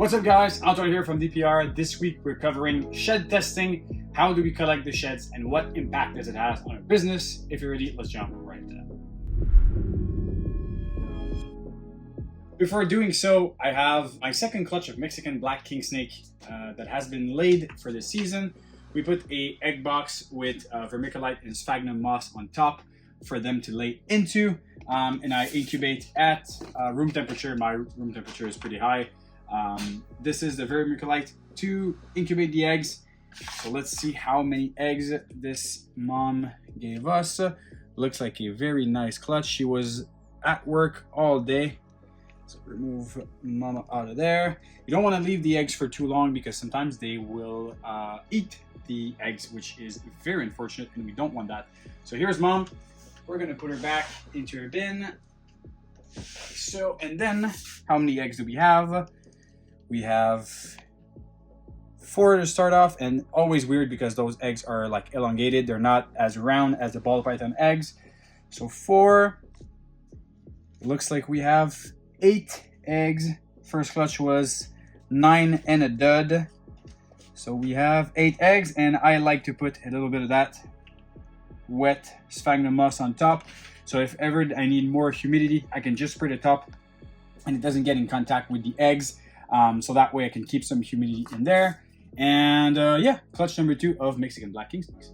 What's up guys, Antoine here from DPR. This week we're covering shed testing. How do we collect the sheds and what impact does it have on our business? If you're ready, let's jump right into that. Before doing so, I have my second clutch of Mexican black king snake that has been laid for the season. We put a egg box with vermiculite and sphagnum moss on top for them to lay into, and I incubate at room temperature. My room temperature is pretty high. This is the vermiculite to incubate the eggs. So let's see how many eggs this mom gave us. Looks like a very nice clutch. She was at work all day. So remove mama out of there. You don't want to leave the eggs for too long because sometimes they will eat the eggs, which is very unfortunate, and we don't want that. So here's mom. We're gonna put her back into her bin. So, and then how many eggs do we have? We have 4 to start off, and always weird because those eggs are like elongated. They're not as round as the ball python eggs. So 4. It looks like we have 8 eggs. First clutch was 9 and a dud. So we have 8 eggs, and I like to put a little bit of that wet sphagnum moss on top. So if ever I need more humidity, I can just spray the top and it doesn't get in contact with the eggs. So that way I can keep some humidity in there. And yeah, clutch number 2 of Mexican black king snakes.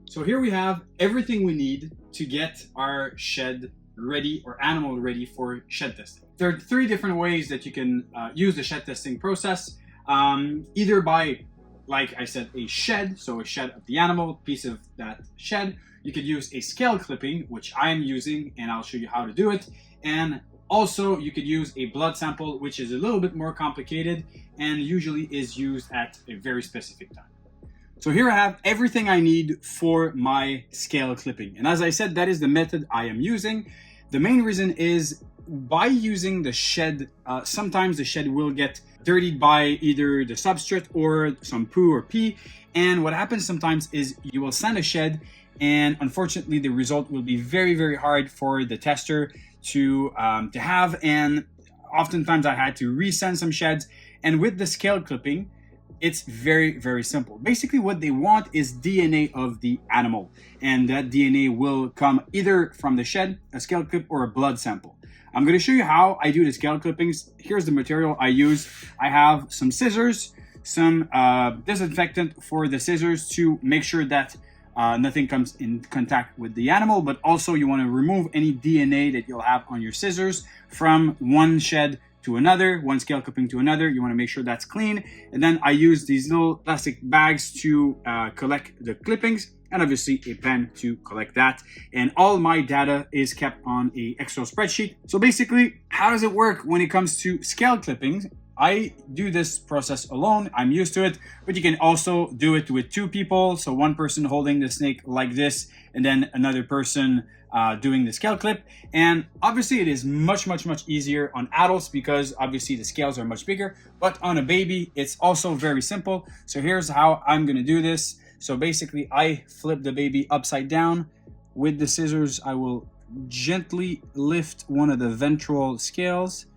So here we have everything we need to get our shed ready or animal ready for shed testing. There are 3 different ways that you can use the shed testing process. Either by, like I said, a shed, so a shed of the animal, piece of that shed. You could use a scale clipping, which I am using, and I'll show you how to do it. And also you could use a blood sample, which is a little bit more complicated and usually is used at a very specific time. So here I have everything I need for my scale clipping. And as I said, that is the method I am using. The main reason is by using the shed, sometimes the shed will get dirtied by either the substrate or some poo or pee. And what happens sometimes is you will sand a shed, and unfortunately the result will be very, very hard for the tester to have. And oftentimes I had to resend some sheds. And with the scale clipping, it's very, very simple. Basically what they want is DNA of the animal, and that DNA will come either from the shed, a scale clip, or a blood sample. I'm going to show you how I do the scale clippings. Here's the material I use. I have some scissors, some disinfectant for the scissors to make sure that nothing comes in contact with the animal, but also you want to remove any DNA that you'll have on your scissors from one shed to another, one scale clipping to another. You want to make sure that's clean. And then I use these little plastic bags to collect the clippings, and obviously a pen to collect that. And all my data is kept on a Excel spreadsheet. So basically, how does it work when it comes to scale clippings? I do this process alone. I'm used to it, but you can also do it with 2 people. So one person holding the snake like this, and then another person doing the scale clip. And obviously it is much easier on adults because obviously the scales are much bigger, but on a baby, it's also very simple. So here's how I'm gonna do this. So basically I flip the baby upside down. With the scissors, I will gently lift one of the ventral scales.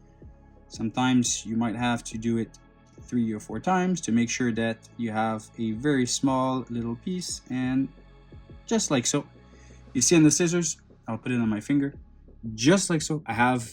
Sometimes you might have to do it 3 or 4 times to make sure that you have a very small little piece, and just like so. You see on the scissors, I'll put it on my finger, just like so. I have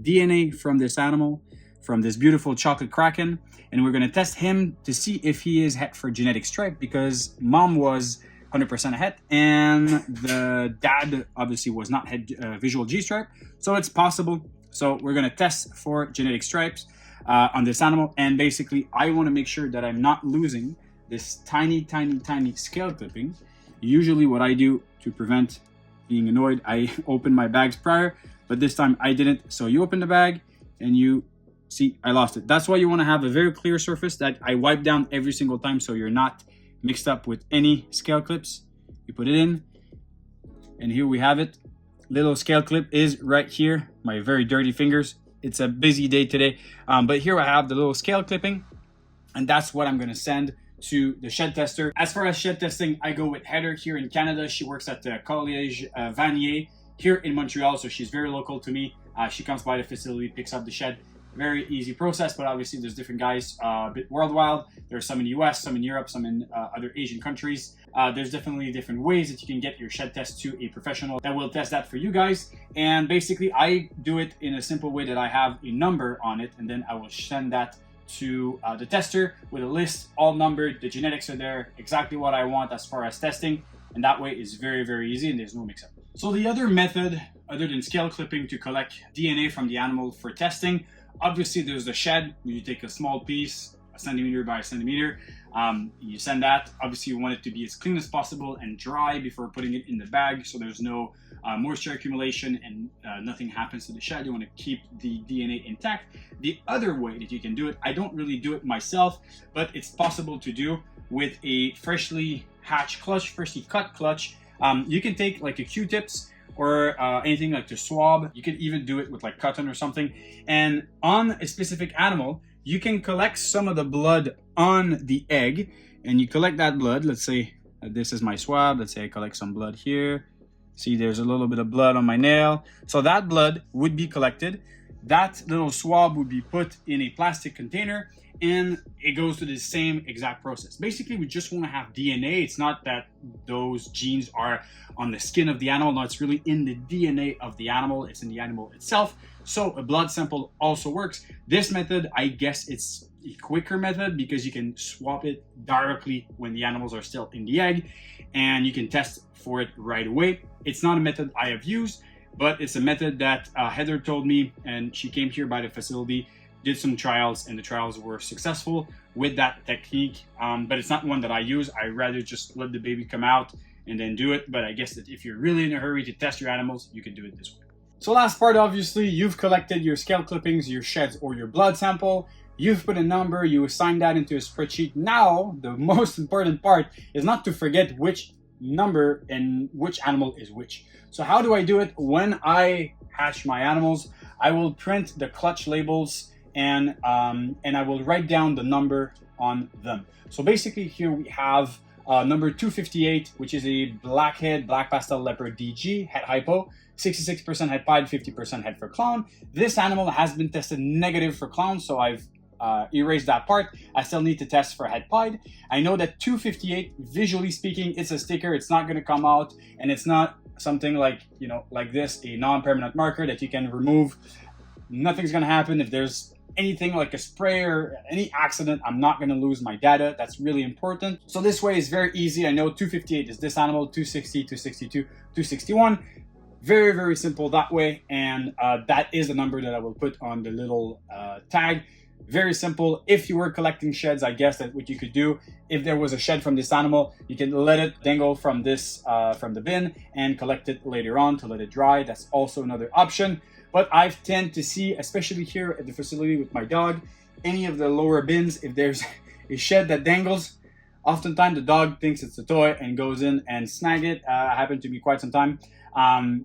DNA from this animal, from this beautiful chocolate kraken, and we're gonna test him to see if he is het for genetic stripe, because mom was 100% het, and the dad obviously was not het visual G-stripe, so it's possible. So we're gonna test for genetic stripes on this animal, and basically I wanna make sure that I'm not losing this tiny scale clipping. Usually what I do to prevent being annoyed, I open my bags prior, but this time I didn't. So you open the bag and you see I lost it. That's why you wanna have a very clear surface that I wipe down every single time so you're not mixed up with any scale clips. You put it in, and here we have it. Little scale clip is right here, my very dirty fingers. It's a busy day today, but here I have the little scale clipping, and that's what I'm gonna send to the shed tester. As far as shed testing, I go with Heather here in Canada. She works at the Collège Vanier here in Montreal, so she's very local to me. She comes by the facility, picks up the shed. Very easy process, but obviously there's different guys a bit worldwide. There's some in the US, some in Europe, some in other Asian countries. There's definitely different ways that you can get your shed test to a professional that will test that for you guys. And basically I do it in a simple way that I have a number on it, and then I will send that to the tester with a list, all numbered, the genetics are there, exactly what I want as far as testing, and that way it's very, very easy and there's no mix-up. So the other method, other than scale clipping to collect DNA from the animal for testing, obviously there's the shed. You take a small piece, a centimeter by a centimeter, you send that. Obviously you want it to be as clean as possible and dry before putting it in the bag, so there's no moisture accumulation and nothing happens to the shed. You want to keep the DNA intact. The other way that you can do it, I don't really do it myself, but it's possible to do with a freshly hatched clutch, freshly cut clutch. You can take like a Q-tips or anything like the Swab. You can even do it with like cotton or something. And on a specific animal, you can collect some of the blood on the egg, and you collect that blood. Let's say this is my swab. Let's say I collect some blood here. See, there's a little bit of blood on my nail. So that blood would be collected. That little swab would be put in a plastic container, and it goes through the same exact process. Basically, we just want to have DNA. It's not that those genes are on the skin of the animal. No, it's really in the DNA of the animal. It's in the animal itself. So a blood sample also works. This method, I guess it's a quicker method because you can swap it directly when the animals are still in the egg, and you can test for it right away. It's not a method I have used, but it's a method that Heather told me, and she came here by the facility, did some trials, and the trials were successful with that technique. But it's not one that I use. I rather just let the baby come out and then do it. But I guess that if you're really in a hurry to test your animals, you can do it this way. So last part, obviously, you've collected your scale clippings, your sheds, or your blood sample. You've put a number, you assign that into a spreadsheet. Now, the most important part is not to forget which number and which animal is which. So how do I do it? When I hatch my animals, I will print the clutch labels and I will write down the number on them. So basically here we have number 258, which is a blackhead, black pastel leopard DG, head hypo, 66% head pied, 50% head for clown. This animal has been tested negative for clown, so I've erased that part. I still need to test for head pied. I know that 258, visually speaking, it's a sticker. It's not going to come out, and it's not something like, you know, like this, a non-permanent marker that you can remove. Nothing's going to happen. If there's anything like a spray or any accident, I'm not going to lose my data. That's really important. So this way is very easy. I know 258 is this animal, 260, 262, 261. Very, very simple that way. And that is the number that I will put on the little tag. Very simple. If you were collecting sheds, I guess that what you could do, if there was a shed from this animal, you can let it dangle from this from the bin and collect it later on to let it dry. That's also another option. But I tend to see, especially here at the facility with my dog, any of the lower bins, if there's a shed that dangles, oftentimes the dog thinks it's a toy and goes in and snag it. Happened to me quite some time.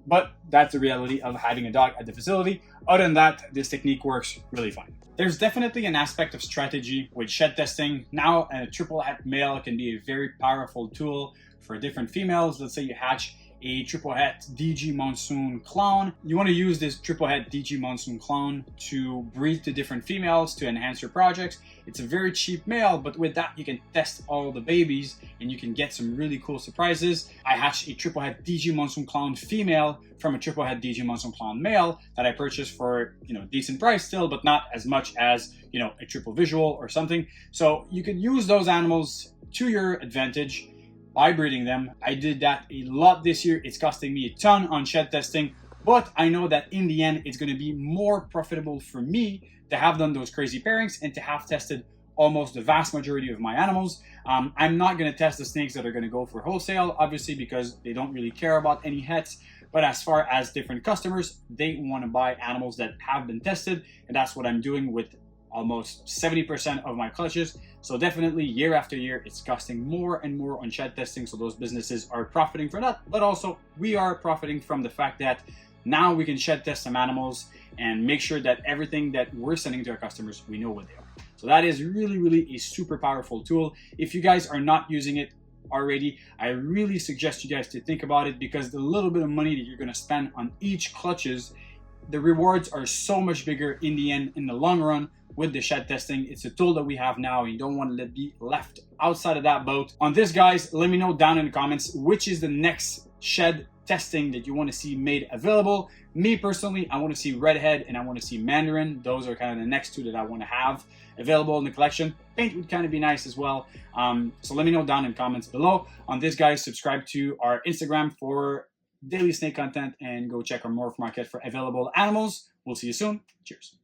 But that's the reality of having a dog at the facility. Other than that, this technique works really fine. There's definitely an aspect of strategy with shed testing. Now, a triple het male can be a very powerful tool for different females. Let's say you hatch a triple het DG Monsoon clone. You want to use this triple het DG Monsoon clone to breed to different females to enhance your projects. It's a very cheap male, but with that you can test all the babies and you can get some really cool surprises. I hatched a triple het DG Monsoon clone female from a triple het DG Monsoon clone male that I purchased for, you know, decent price still, but not as much as, you know, a triple visual or something. So you could use those animals to your advantage by breeding them. I did that a lot this year. It's costing me a ton on shed testing, but I know that in the end, it's going to be more profitable for me to have done those crazy pairings and to have tested almost the vast majority of my animals. I'm not going to test the snakes that are going to go for wholesale, obviously, because they don't really care about any hets. But as far as different customers, they want to buy animals that have been tested, and that's what I'm doing with almost 70% of my clutches. So definitely year after year, it's costing more and more on shed testing. So those businesses are profiting from that, but also we are profiting from the fact that now we can shed test some animals and make sure that everything that we're sending to our customers, we know what they are. So that is really, really a super powerful tool. If you guys are not using it already, I really suggest you guys to think about it, because the little bit of money that you're going to spend on each clutches the rewards are so much bigger in the end, in the long run, with the shed testing. It's a tool that we have now. You don't want to be left outside of that boat. On this, guys, let me know down in the comments which is the next shed testing that you want to see made available. Me personally, I want to see Redhead and I want to see Mandarin. Those are kind of the next two that I want to have available in the collection. Paint would kind of be nice as well. So let me know down in the comments below. On this, guys, subscribe to our Instagram for daily snake content and go check our Morph Market for available animals. We'll see you soon. Cheers.